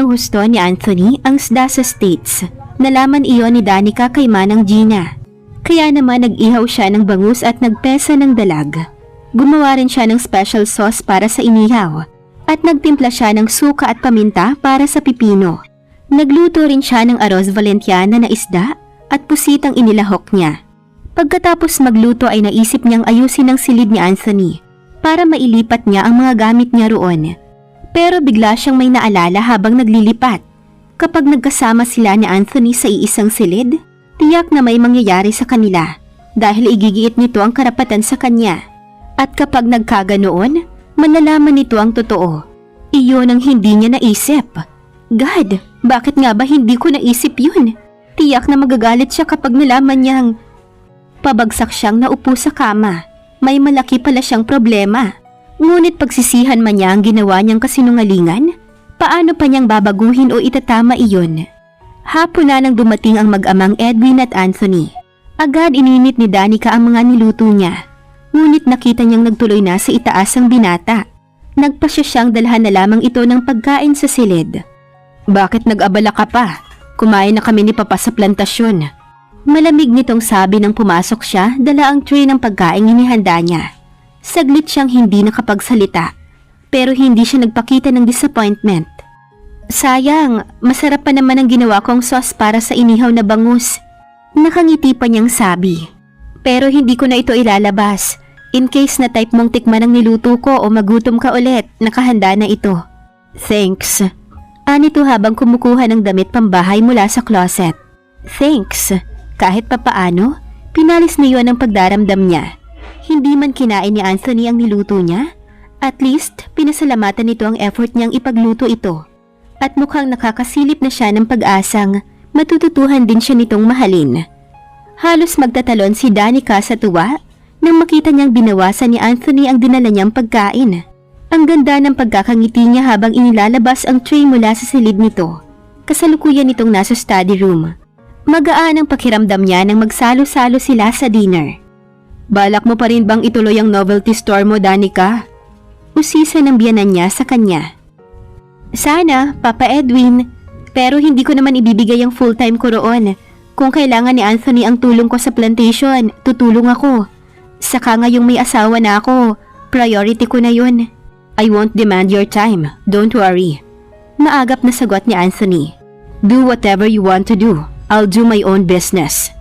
ng husto ni Anthony ang isda sa States. Nalaman iyon ni Danica kay Manang Gina. Kaya naman nag-ihaw siya ng bangus at nagpesa ng dalag. Gumawa rin siya ng special sauce para sa inihaw at nagtimpla siya ng suka at paminta para sa pipino. Nagluto rin siya ng arroz valenciana na isda at pusitang inilahok niya. Pagkatapos magluto ay naisip niyang ayusin ang silid ni Anthony para mailipat niya ang mga gamit niya roon. Pero bigla siyang may naalala habang naglilipat. Kapag nagkasama sila ni Anthony sa iisang silid, tiyak na may mangyayari sa kanila dahil igigiit nito ang karapatan sa kanya. At kapag nagkaganoon, malalaman nito ang totoo. Iyon ang hindi niya naisip. God, bakit nga ba hindi ko naisip yun? Tiyak na magagalit siya kapag nalaman niyang pabagsak siyang naupo sa kama. May malaki pala siyang problema. Ngunit pagsisihan man niya ang ginawa niyang kasinungalingan, paano pa niyang babaguhin o itatama iyon? Hapon na nang dumating ang mag-amang Edwin at Anthony. Agad ininit ni Danica ang mga niluto niya. Ngunit nakita niyang nagtuloy na sa itaas ang binata. Nagpasya siyang dalhan na lamang ito ng pagkain sa silid. Bakit nag-abala ka pa? Kumain na kami ni Papa sa plantasyon. Malamig nitong sabi nang pumasok siya, dala ang tray ng pagkain inihanda niya. Saglit siyang hindi nakapagsalita, pero hindi siya nagpakita ng disappointment. Sayang, masarap pa naman ang ginawa kong sauce para sa inihaw na bangus. Nakangiti pa niyang sabi. Pero hindi ko na ito ilalabas. In case na type mong tikman ang niluto ko o magutom ka ulit, nakahanda na ito. Thanks. Anito habang kumukuha ng damit pambahay mula sa closet. Thanks. Kahit papaano, pinalis na iyon ang pagdaramdam niya. Hindi man kinain ni Anthony ang niluto niya, at least pinasalamatan nito ang effort niyang ipagluto ito. At mukhang nakakasilip na siya ng pag-asang matututuhan din siya nitong mahalin. Halos magtatalon si Danica sa tuwa nang makita niyang binawasan ni Anthony ang dinala niyang pagkain. Ang ganda ng pagkakangiti niya habang inilalabas ang tray mula sa silid nito. Kasalukuyan nitong nasa study room. Magaan ang pakiramdam niya nang magsalo-salo sila sa dinner. Balak mo pa rin bang ituloy ang novelty store mo, Danica? Usisa ng biyanan niya sa kanya. Sana, Papa Edwin, pero hindi ko naman ibibigay ang full-time ko roon. Kung kailangan ni Anthony ang tulong ko sa plantation, tutulong ako. Saka ngayong may asawa na ako, priority ko na yun. I won't demand your time, don't worry. Maagap na sagot ni Anthony. Do whatever you want to do. I'll do my own business.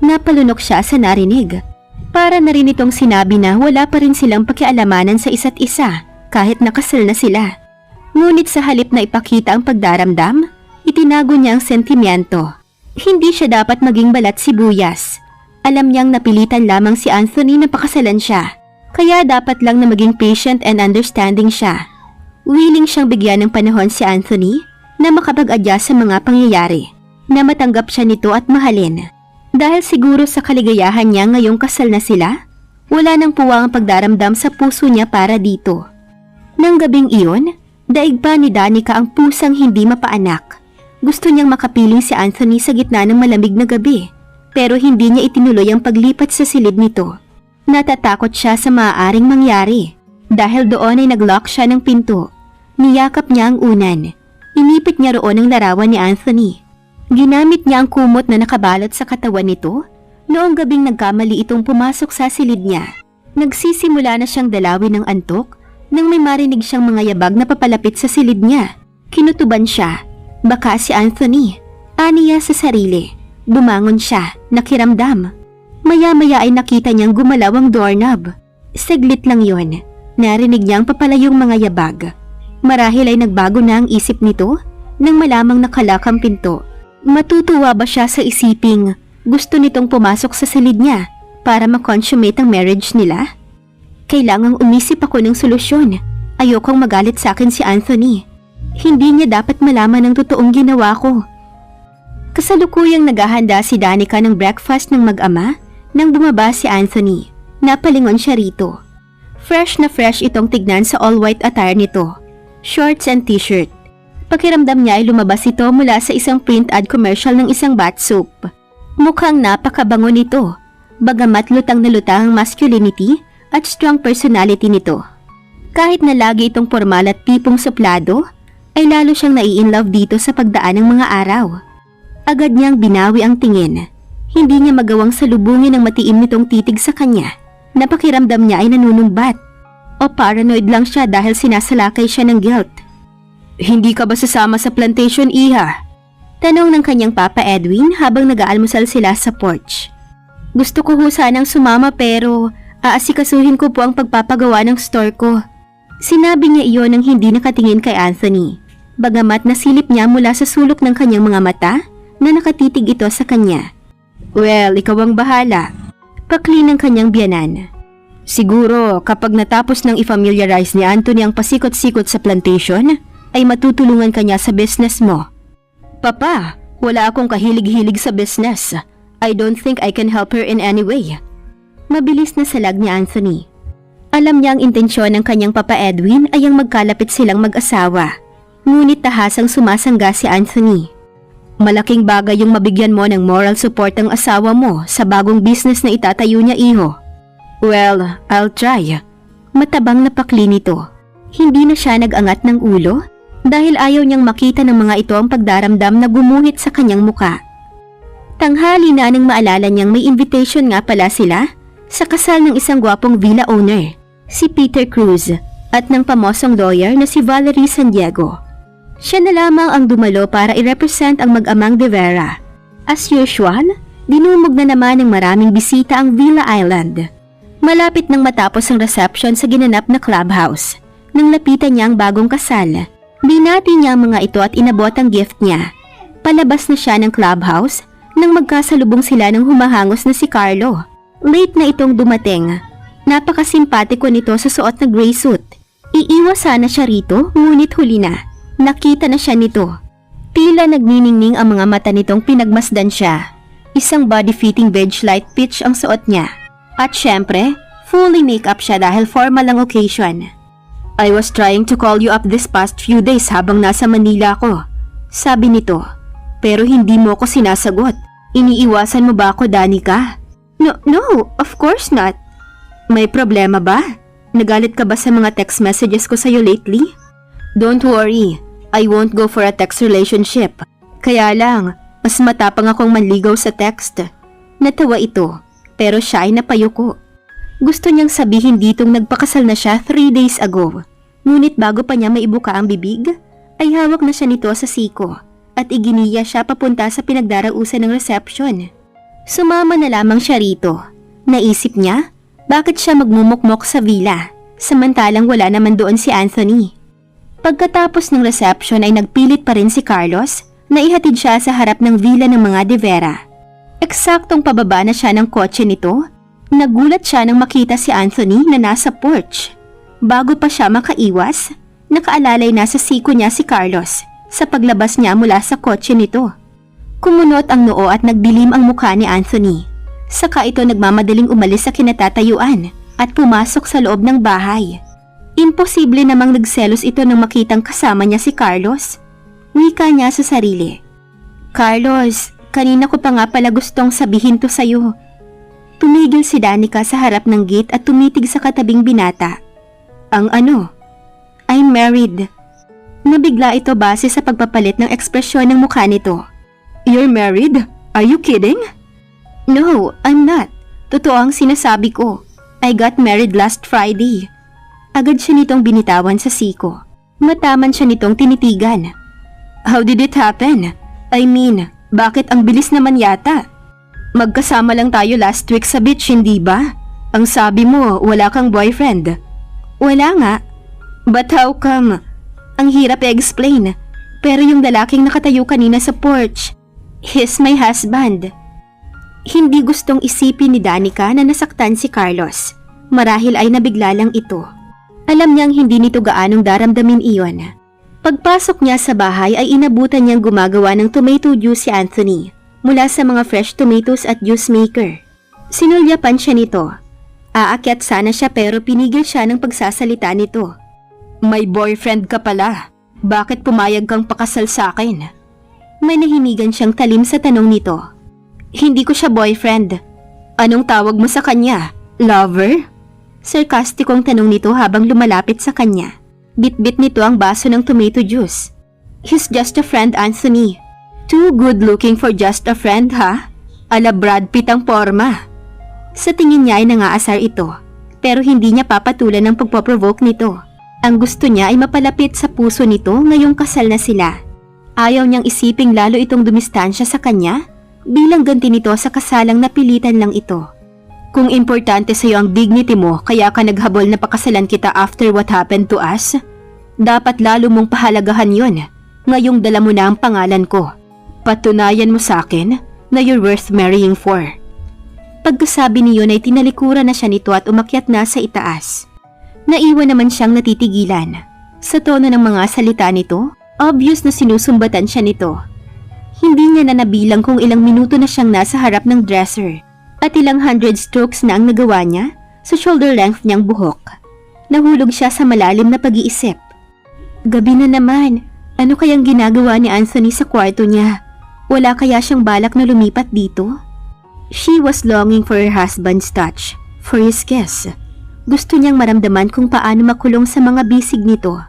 Napalunok siya sa narinig. Para na rin itong sinabi na wala pa rin silang pakialamanan sa isa't isa kahit nakasal na sila. Ngunit sa halip na ipakita ang pagdaramdam, itinago niya ang sentimiento. Hindi siya dapat maging balat sibuyas. Alam niyang napilitan lamang si Anthony na pakasalan siya, kaya dapat lang na maging patient and understanding siya. Willing siyang bigyan ng panahon si Anthony na makapag-adjust sa mga pangyayari, na matanggap siya nito at mahalin. Dahil siguro sa kaligayahan niya ngayong kasal na sila, wala nang puwang ang pagdaramdam sa puso niya para dito. Nang gabing iyon, daig pa ni Danica ang pusang hindi mapaanak. Gusto niyang makapiling si Anthony sa gitna ng malamig na gabi, pero hindi niya itinuloy ang paglipat sa silid nito. Natatakot siya sa maaaring mangyari. Dahil doon ay naglock siya ng pinto. Niyakap niya ang unan. Inipit niya roon ang larawan ni Anthony. Ginamit niya ang kumot na nakabalot sa katawan nito. Noong gabing nagkamali itong pumasok sa silid niya. Nagsisimula na siyang dalawin ng antok nang may marinig siyang mga yabag na papalapit sa silid niya. Kinutuban siya. Baka si Anthony. Aniya sa sarili. Bumangon siya, nakiramdam. Maya-maya ay nakita niyang gumalaw ang doorknob. Saglit lang yon. Narinig niyang papalayong mga yabag. Marahil ay nagbago na ang isip nito nang malamang nakalak ang pinto. Matutuwa ba siya sa isiping gusto nitong pumasok sa silid niya para makonsummate ang marriage nila? Kailangang umisip ako ng solusyon. Ayokong magalit sa akin si Anthony. Hindi niya dapat malaman ang totoong ginawa ko. Kasalukuyang naghahanda si Danica ng breakfast ng mag-ama nang bumaba si Anthony. Napalingon siya rito. Fresh na fresh itong tignan sa all-white attire nito. Shorts and t-shirt. Pakiramdam niya ay lumabas ito mula sa isang print ad commercial ng isang bath soap. Mukhang napakabango nito, bagamat lutang na lutang ang masculinity at strong personality nito. Kahit na lagi itong formal at tipong suplado, ay lalo siyang nai-inlove dito sa pagdaan ng mga araw. Agad niyang binawi ang tingin. Hindi niya magawang salubungin ang matiim nitong titig sa kanya. Napakiramdam niya ay nanunumbat. O paranoid lang siya dahil sinasalakay siya ng guilt. Hindi ka ba sasama sa plantation, Iha? Tanong ng kanyang Papa Edwin habang nag-aalmusal sila sa porch. Gusto ko ho sanang sumama pero aasikasuhin ko po ang pagpapagawa ng store ko. Sinabi niya iyon nang hindi nakatingin kay Anthony. Bagamat nasilip niya mula sa sulok ng kanyang mga mata na nakatitig ito sa kanya. Well, ikaw ang bahala. Pakli ng kanyang biyanan. Siguro kapag natapos nang i-familiarize ni Anthony ang pasikot-sikot sa plantation, ay matutulungan kanya sa business mo. Papa, wala akong kahilig-hilig sa business. I don't think I can help her in any way. Mabilis na salag ni Anthony. Alam niya ang intensyon ng kanyang Papa Edwin ay ang magkalapit silang mag-asawa. Ngunit tahasang sumasangga si Anthony. Malaking bagay yung mabigyan mo ng moral support ang asawa mo sa bagong business na itatayo niya, iho. Well, I'll try. Matabang na pakli nito. Hindi na siya nag-angat ng ulo dahil ayaw niyang makita ng mga ito ang pagdaramdam na gumuhit sa kanyang muka. Tanghali na nang maalala niyang may invitation nga pala sila sa kasal ng isang gwapong villa owner, si Peter Cruz, at ng pamosong lawyer na si Valerie San Diego. Siya na lamang ang dumalo para i-represent ang mag-amang De Vera. As usual, dinumog na naman ng maraming bisita ang Villa Island. Malapit nang matapos ang reception sa ginanap na clubhouse. Nang lapitan niya ang bagong kasal, binati niya ang mga ito at inabot ang gift niya. Palabas na siya ng clubhouse nang magkasalubong sila ng humahangos na si Carlo. Late na itong dumating. Napakasimpatiko nito sa suot na gray suit. Iiwas sana siya rito, ngunit huli na. Nakita na siya nito. Tila nagniningning ang mga mata nitong pinagmasdan siya. Isang body-fitting beige light peach ang suot niya. At syempre, fully make-up siya dahil formal ang occasion. I was trying to call you up this past few days habang nasa Manila ako. Sabi nito. Pero hindi mo ko sinasagot. Iniiwasan mo ba ako, Danica? No, of course not. May problema ba? Nagalit ka ba sa mga text messages ko sa'yo lately? Don't worry, I won't go for a text relationship. Kaya lang, mas matapang akong manligaw sa text. Natawa ito, pero siya ay napayuko. Gusto niyang sabihin ditong nagpakasal na siya 3 days ago. Ngunit bago pa niya maibuka ang bibig, ay hawak na siya nito sa siko at iginiya siya papunta sa pinagdarausan ng reception. Sumama na lamang siya rito. Naisip niya, bakit siya magmumukmok sa villa, samantalang wala naman doon si Anthony. Pagkatapos ng reception ay nagpilit pa rin si Carlos na ihatid siya sa harap ng villa ng mga De Vera. Eksaktong pababa na siya ng kotse nito, nagulat siya nang makita si Anthony na nasa porch. Bago pa siya makaiwas, nakaalalay na sa siko niya si Carlos sa paglabas niya mula sa kotse nito. Kumunot ang noo at nagdilim ang mukha ni Anthony. Saka ito nagmamadaling umalis sa kinatatayuan at pumasok sa loob ng bahay. Imposible namang nagselos ito nang makitang kasama niya si Carlos. Wika niya sa sarili. Carlos, kanina ko pa nga pala gustong sabihin to sa'yo. Tumigil si Danica sa harap ng gate at tumitig sa katabing binata. Ang ano? I'm married. Nabigla ito base sa pagpapalit ng ekspresyon ng mukha nito. You're married? Are you kidding? No, I'm not. Totoo ang sinasabi ko. I got married last Friday. Agad siya nitong binitawan sa siko. Mataman siya nitong tinitigan. How did it happen? I mean, bakit ang bilis naman yata? Magkasama lang tayo last week sa beach, hindi ba? Ang sabi mo, wala kang boyfriend. Wala nga. But how come? Ang hirap i-explain. Pero yung lalaking nakatayo kanina sa porch, he's my husband. Hindi gustong isipin ni Danica na nasaktan si Carlos. Marahil ay nabigla lang ito. Alam niyang hindi nito gaanong daramdamin iyon. Pagpasok niya sa bahay ay inabutan niyang gumagawa ng tomato juice si Anthony mula sa mga fresh tomatoes at juice maker. Sinulyapan siya nito. Aakyat sana siya pero pinigil siya ng pagsasalita nito. May boyfriend ka pala. Bakit pumayag kang pakasal sa akin? May nahimigan siyang talim sa tanong nito. Hindi ko siya boyfriend. Anong tawag mo sa kanya? Lover? Sarkastikong tanong nito habang lumalapit sa kanya. Bit-bit nito ang baso ng tomato juice. He's just a friend, Anthony. Too good looking for just a friend, ha? Ala Brad Pitt ang porma. Sa tingin niya ay nangaasar ito, pero hindi niya papatulan ng pagpoprovoke nito. Ang gusto niya ay mapalapit sa puso nito ngayong kasal na sila. Ayaw niyang isiping lalo itong dumistansya sa kanya bilang ganti nito sa kasalang napilitan lang ito. Kung importante sa iyo ang dignity mo kaya ka naghabol na pakasalan kita after what happened to us, dapat lalo mong pahalagahan yon ngayong dala mo na ang pangalan ko. Patunayan mo sa akin na you're worth marrying for. Pagkasabi niyon ay tinalikuran na siya nito at umakyat na sa itaas. Naiwan naman siyang natitigilan. Sa tono ng mga salita nito, obvious na sinusumbatan siya nito. Hindi niya na nabilang kung ilang minuto na siyang nasa harap ng dresser at ilang 100 strokes na ang nagawa niya sa shoulder length niyang buhok. Nahulog siya sa malalim na pag-iisip. Gabi na naman, ano kayang ginagawa ni Anthony sa kwarto niya? Wala kaya siyang balak na lumipat dito? She was longing for her husband's touch, for his kiss. Gusto niyang maramdaman kung paano makulong sa mga bisig nito.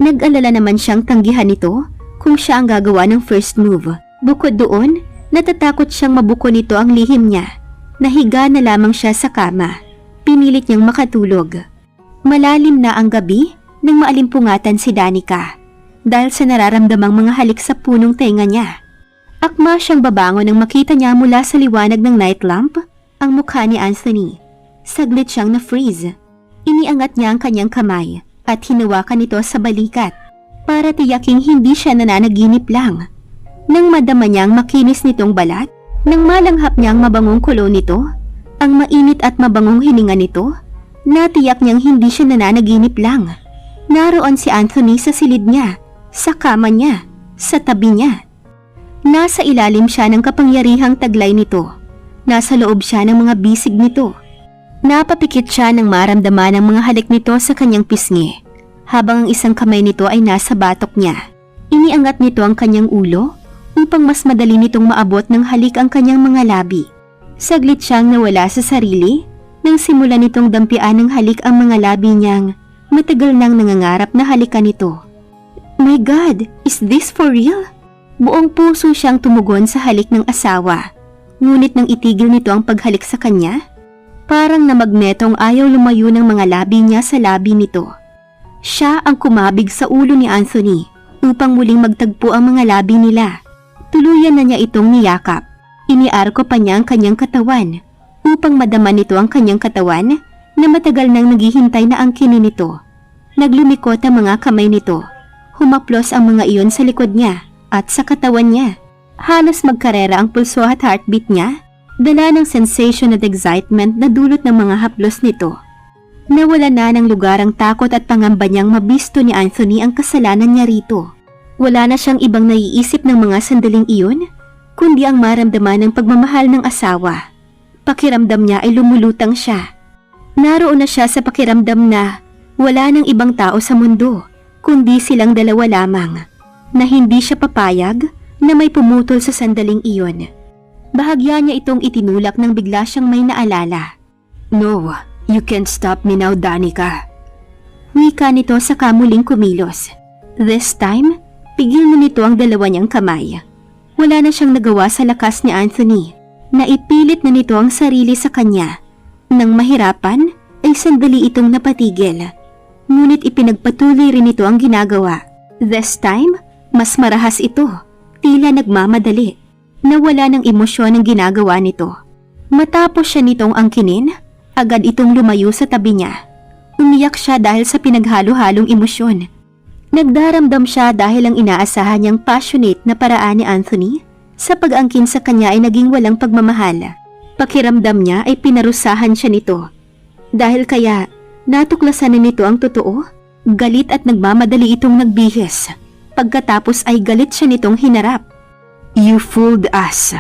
Nag-alala naman siyang tanggihan nito kung siya ang gagawa ng first move. Bukod doon, natatakot siyang mabuko nito ang lihim niya. Nahiga na lamang siya sa kama. Pinilit niyang makatulog. Malalim na ang gabi nang maalimpungatan si Danica dahil sa nararamdamang mga halik sa punong tenga niya. Akma siyang babangon nang makita niya mula sa liwanag ng night lamp ang mukha ni Anthony. Saglit siyang na-freeze. Iniangat niya ang kanyang kamay at hinawakan ito sa balikat para tiyaking hindi siya nananaginip lang. Nang madama niyang makinis nitong balat, nang malanghap niyang mabangong kulo nito, ang mainit at mabangong hininga nito, natiyak niyang hindi siya nananaginip lang. Naroon si Anthony sa silid niya, sa kama niya, sa tabi niya. Nasa ilalim siya ng kapangyarihang taglay nito. Nasa loob siya ng mga bisig nito. Napapikit siya nang maramdaman ang mga halik nito sa kanyang pisngi, habang ang isang kamay nito ay nasa batok niya. Iniangat nito ang kanyang ulo upang mas madali nitong maabot ng halik ang kanyang mga labi. Saglit siyang nawala sa sarili nang simulan nitong dampian ng halik ang mga labi niyang matagal nang nangangarap na halikan nito. My God, is this for real? Buong puso siyang tumugon sa halik ng asawa, ngunit nang itigil nito ang paghalik sa kanya, parang na magnetong ayaw lumayo ng mga labi niya sa labi nito. Siya ang kumabig sa ulo ni Anthony upang muling magtagpo ang mga labi nila. Tuluyan na niya itong niyakap. Iniarko pa niya ang kanyang katawan upang madama nito ang kanyang katawan na matagal nang naghihintay na angkinin nito. Naglumikot ang mga kamay nito. Humaplos ang mga iyon sa likod niya at sa katawan niya. Halos magkarera ang pulso at heartbeat niya. Dala ng sensation at excitement na dulot ng mga haplos nito. Nawala na ng lugar ang takot at pangamba niyang mabisto ni Anthony ang kasalanan niya rito. Wala na siyang ibang naiisip ng mga sandaling iyon, kundi ang maramdaman ng pagmamahal ng asawa. Pakiramdam niya ay lumulutang siya. Naroon na siya sa pakiramdam na wala ng ibang tao sa mundo, kundi silang dalawa lamang, na hindi siya papayag na may pumutol sa sandaling iyon. Bahagya niya itong itinulak nang bigla siyang may naalala. No, you can't stop me now, Danica. Wika nito sa kamuling kumilos. This time, pigil na nito ang dalawa niyang kamay. Wala na siyang nagawa sa lakas ni Anthony. Naipilit na nito ang sarili sa kanya. Nang mahirapan, ay sandali itong napatigil. Ngunit ipinagpatuloy rin ito ang ginagawa. This time, mas marahas ito. Tila nagmamadali. Nawala ng emosyon ang ginagawa nito. Matapos siya nitong angkinin, agad itong lumayo sa tabi niya. Umiyak siya dahil sa pinaghalo-halong emosyon. Nagdaramdam siya dahil ang inaasahan niyang passionate na paraan ni Anthony sa pag-angkin sa kanya ay naging walang pagmamahal. Pakiramdam niya ay pinarusahan siya nito. Dahil kaya, natuklasan nito ang totoo. Galit at nagmamadali itong nagbihis. Pagkatapos ay galit siya nitong hinarap. You fooled us.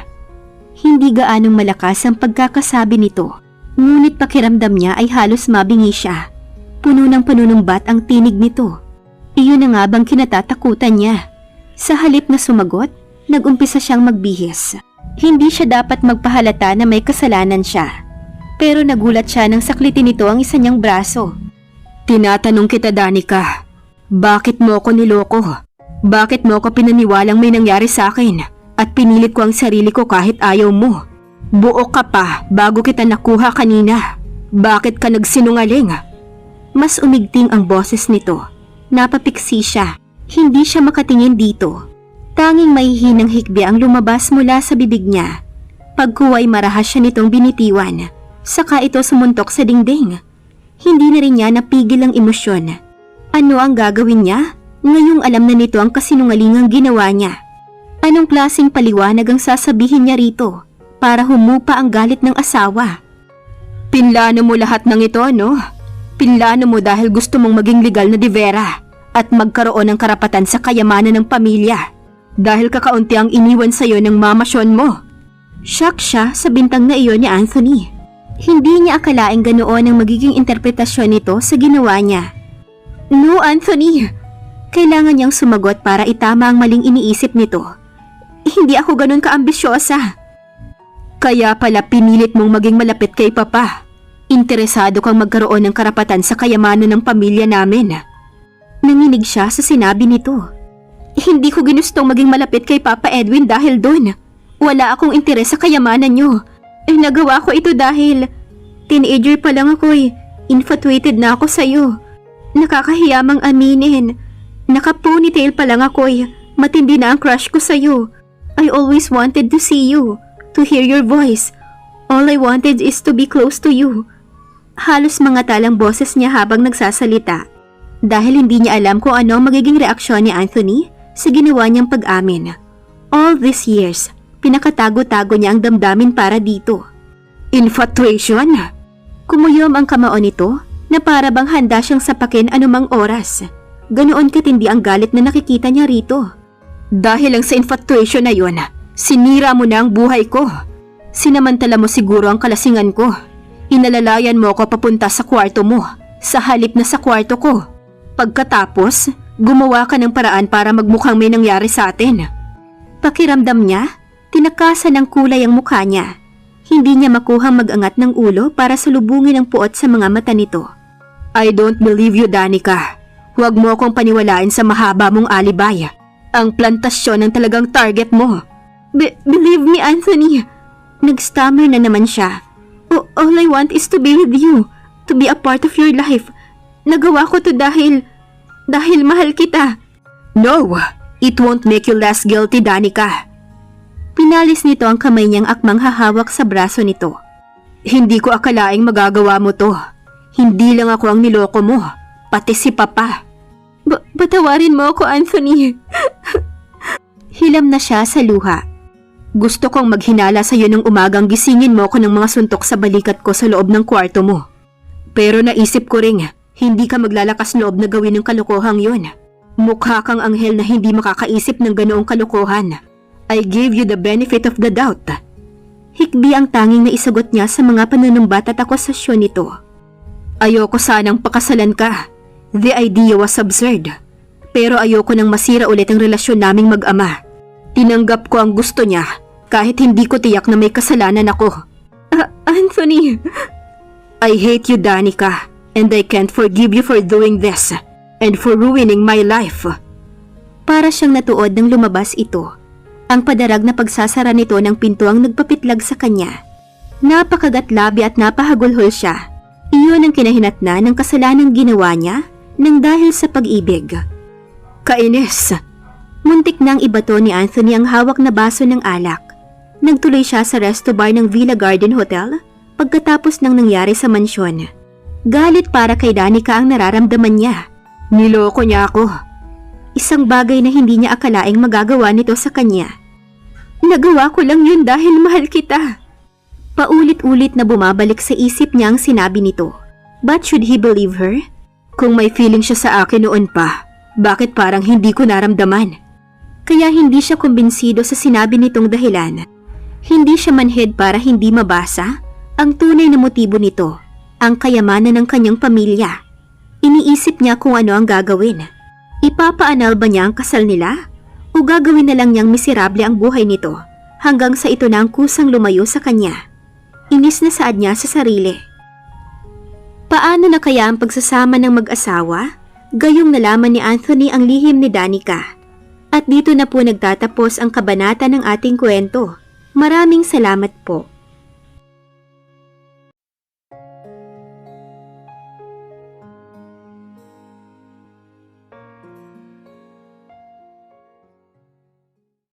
Hindi gaanong malakas ang pagkakasabi nito, ngunit pakiramdam niya ay halos mabingi siya. Puno ng panunumbat ang tinig nito. Iyon na nga bang kinatatakutan niya. Sa halip na sumagot, nag-umpisa siyang magbihis. Hindi siya dapat magpahalata na may kasalanan siya. Pero nagulat siya nang saklitin nito ang isa niyang braso. Tinatanong kita, Danica, bakit mo ako niloko? Bakit mo ako pinaniwalang may nangyari sa akin at pinilit ko ang sarili ko kahit ayaw mo? Buo ka pa bago kita nakuha kanina. Bakit ka nagsinungaling? Mas umigting ang boses nito. Napapiksi siya. Hindi siya makatingin dito. Tanging mahihinang hikbi ang lumabas mula sa bibig niya. Pagkuway marahas siya nitong binitiwan. Saka ito sumuntok sa dingding. Hindi na rin niya napigil ang emosyon. Ano ang gagawin niya? Ngayong alam na nito ang kasinungalingang ginawa niya. Anong klaseng paliwanag ang sasabihin niya rito para humupa ang galit ng asawa? Pinlano mo lahat ng ito, no? Pinlano mo dahil gusto mong maging legal na Divera at magkaroon ng karapatan sa kayamanan ng pamilya. Dahil kakaunti ang iniwan sa'yo ng mamasyon mo. Shock siya sa bintang na iyon ni Anthony. Hindi niya akalaing ganoon ang magiging interpretasyon nito sa ginawa niya. No, Anthony. Kailangan niyang sumagot para itama ang maling iniisip nito. Hindi ako ganun kaambisyosa. Kaya pala pinilit mong maging malapit kay Papa. Interesado kang magkaroon ng karapatan sa kayamanan ng pamilya namin. Nanginig siya sa sinabi nito. Hindi ko ginustong maging malapit kay Papa Edwin dahil doon. Wala akong interes sa kayamanan niyo. Nagawa ko ito dahil teenager pa lang ako infatuated na ako sa'yo. Nakakahiyamang aminin. Naka-ponytail pa lang ako matindi na ang crush ko sa'yo. I always wanted to see you, to hear your voice. All I wanted is to be close to you. Halos mga talang boses niya habang nagsasalita. Dahil hindi niya alam kung ano ang magiging reaksyon ni Anthony sa ginawa niyang pag-amin. All these years, pinakatago-tago niya ang damdamin para dito. Infatuation? Kumuyom ang kamao nito na para bang handa siyang sapakin anumang oras. Ganoon katindi ang galit na nakikita niya rito. Dahil lang sa infatuation na yon, sinira mo na ang buhay ko. Sinamantala mo siguro ang kalasingan ko. Inalalayan mo ako papunta sa kwarto mo, sa halip na sa kwarto ko. Pagkatapos, gumawa ka ng paraan para magmukhang may nangyari sa atin. Pakiramdam niya, tinakasan ng kulay ang mukha niya. Hindi niya makuhang mag-angat ng ulo para salubungin ang puot sa mga mata nito. I don't believe you, Danica. Huwag mo akong paniwalain sa mahaba mong alibay. Ang plantasyon ang talagang target mo. Believe me, Anthony. Nag-stammer na naman siya. All I want is to be with you. To be a part of your life. Nagawa ko to dahil mahal kita. No, it won't make you less guilty, Danica. Pinalis nito ang kamay niyang akmang hahawak sa braso nito. Hindi ko akalaing magagawa mo to. Hindi lang ako ang niloko mo, pati si Papa. Patawarin mo ako, Anthony. Hilam na siya sa luha. Gusto kong maghinala sa iyo nung umagang gisingin mo ko ng mga suntok sa balikat ko sa loob ng kwarto mo. Pero naisip ko rin, hindi ka maglalakas loob na gawin ng kalokohang yon. Mukha kang anghel na hindi makakaisip ng ganoong kalokohan. I gave you the benefit of the doubt. Hikbi ang tanging naisagot niya sa mga panunumbat at akusasyon nito. Ayoko sanang pakasalan ka. The idea was absurd. Pero ayoko nang masira ulit ang relasyon naming mag-ama. Tinanggap ko ang gusto niya kahit hindi ko tiyak na may kasalanan ako. Anthony! I hate you, Danica, and I can't forgive you for doing this and for ruining my life. Para siyang natuod nang lumabas ito. Ang padarag na pagsasara nito ng pinto ang nagpapitlag sa kanya. Napakagatlabi at napahagulhol siya. Iyon ang kinahinatnan ng kasalanang ginawa niya nang dahil sa pag-ibig. Kainis! Muntik nang ibato ni Anthony ang hawak na baso ng alak. Nagtuloy siya sa resto bar ng Villa Garden Hotel pagkatapos ng nangyari sa mansyon. Galit para kay Danica ang nararamdaman niya. Niloko niya ako. Isang bagay na hindi niya akalaing magagawa nito sa kanya. Nagawa ko lang yun dahil mahal kita. Paulit-ulit na bumabalik sa isip niya ang sinabi nito. But should he believe her? Kung may feeling siya sa akin noon pa, bakit parang hindi ko naramdaman? Kaya hindi siya kumbinsido sa sinabi nitong dahilan. Hindi siya manhid para hindi mabasa ang tunay na motibo nito, ang kayamanan ng kanyang pamilya. Iniisip niya kung ano ang gagawin. Ipapaanal ba niya ang kasal nila? O gagawin na lang niyang miserable ang buhay nito hanggang sa ito na ang kusang lumayo sa kanya? Inis na saad niya sa sarili. Paano na kaya ang pagsasama ng mag-asawa? Gayong nalaman ni Anthony ang lihim ni Danica. At dito na po nagtatapos ang kabanata ng ating kwento. Maraming salamat po.